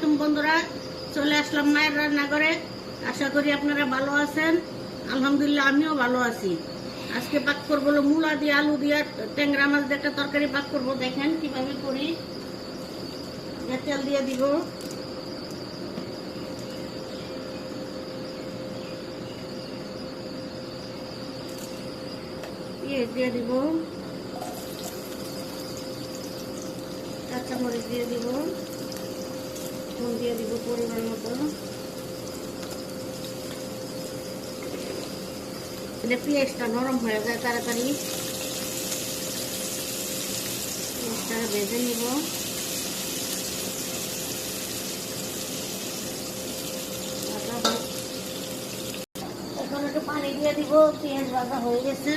আলাইকুম বন্ধুরা, চলে আসলাম মায়ের রান্নাঘরে। আশা করি আপনারা ভালো আছেন। আলহামদুলিল্লাহ আমিও ভালো আছি। আজকে পাক করবো মূলা দিয়ে আলু দিয়ে ট্যাংরা মাছ দিয়ে একটা তরকারি পাক করবো। দেখেন কিভাবে করি। তেল দিয়ে দিব, পেঁয়াজ দিয়ে দিব, কাঁচামরিচ দিয়ে দিব, নুন দিয়ে দিব পরিমাণ মতো। পেঁয়াজটা নরম হয়ে যায় তাড়াতাড়ি। পেঁয়াজটা ভেজে নিব। এখন একটু পানি দিয়ে দিব। পেঁয়াজ ভাজা হয়ে গেছে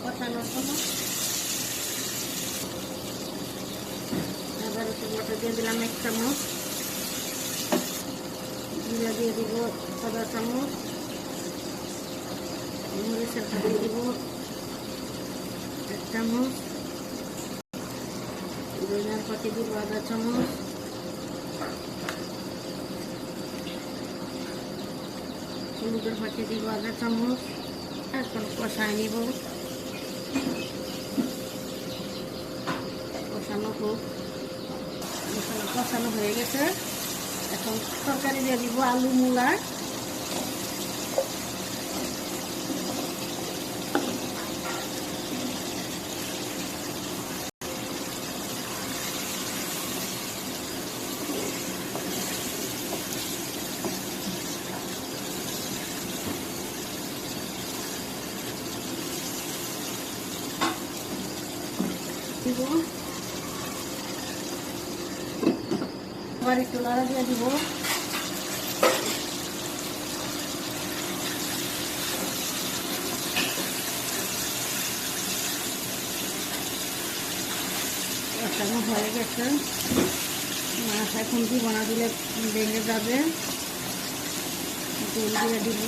কষানোর সময়। আবার টমেটো দিয়ে দিলাম 1 চামচ, জিরা দিয়ে দিব 1/4 চামচ, মরিচের ফাঁকি দিব 1 চামচ, ধনিয়ার ফাঁকি দিব 1/2 চামচ, হলুদের ফাঁকি দিব 1/2 চামচ। এখন কষায় নিব। কষানো হোক। মশলা কষানো হয়ে গেছে। এখন তরকারি দিয়ে দিব আলু মূলা। দিব আবার একটু নাড়া দিয়ে দিব। কষানো হয়ে গেছে। মাছ এখন দিব না, দিলে ভেঙে যাবে। তেল দিয়ে দিব,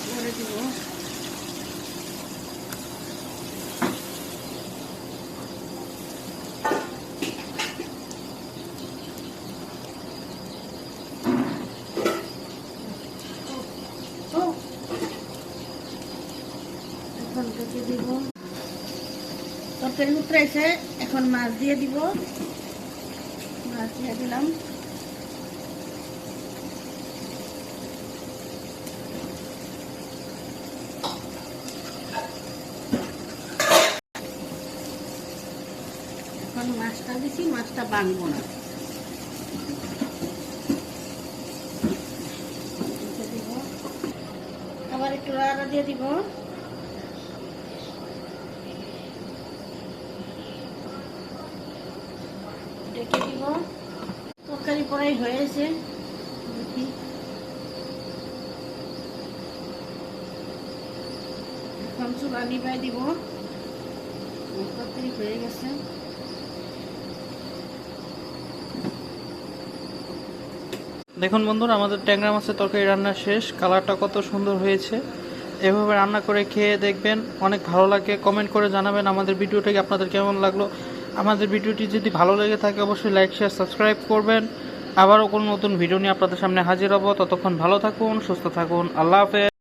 করে দিব। এখন ঢেকে দিব। তরকারি উতরাইছে, এখন মাছ দিয়ে দিব। মাছ দিয়ে দিলাম। এখন মাছটা দিছি, মাছটা বানবো না। আবার একটু নাড়া দিয়ে দিব। ঢেকে দিব। তরকারি পরাই হয়েছে। দেখি এখন চুলা নিবাই দিব। তরকারি হয়ে গেছে। দেখুন বন্ধুরা, আমাদের ট্যাংরা মাছের তরকারি রান্না শেষ। কালারটা কত সুন্দর হয়েছে। এভাবে রান্না করে খেয়ে দেখবেন, অনেক ভালো লাগে। কমেন্ট করে জানাবেন আমাদের ভিডিওটাকে আপনাদের কেমন লাগলো। আমাদের ভিডিওটি যদি ভালো লেগে থাকে অবশ্যই লাইক শেয়ার সাবস্ক্রাইব করবেন। আবারও কোনো নতুন ভিডিও নিয়ে আপনাদের সামনে হাজির হব। ততক্ষণ ভালো থাকুন, সুস্থ থাকুন। আল্লাহ হাফেজ।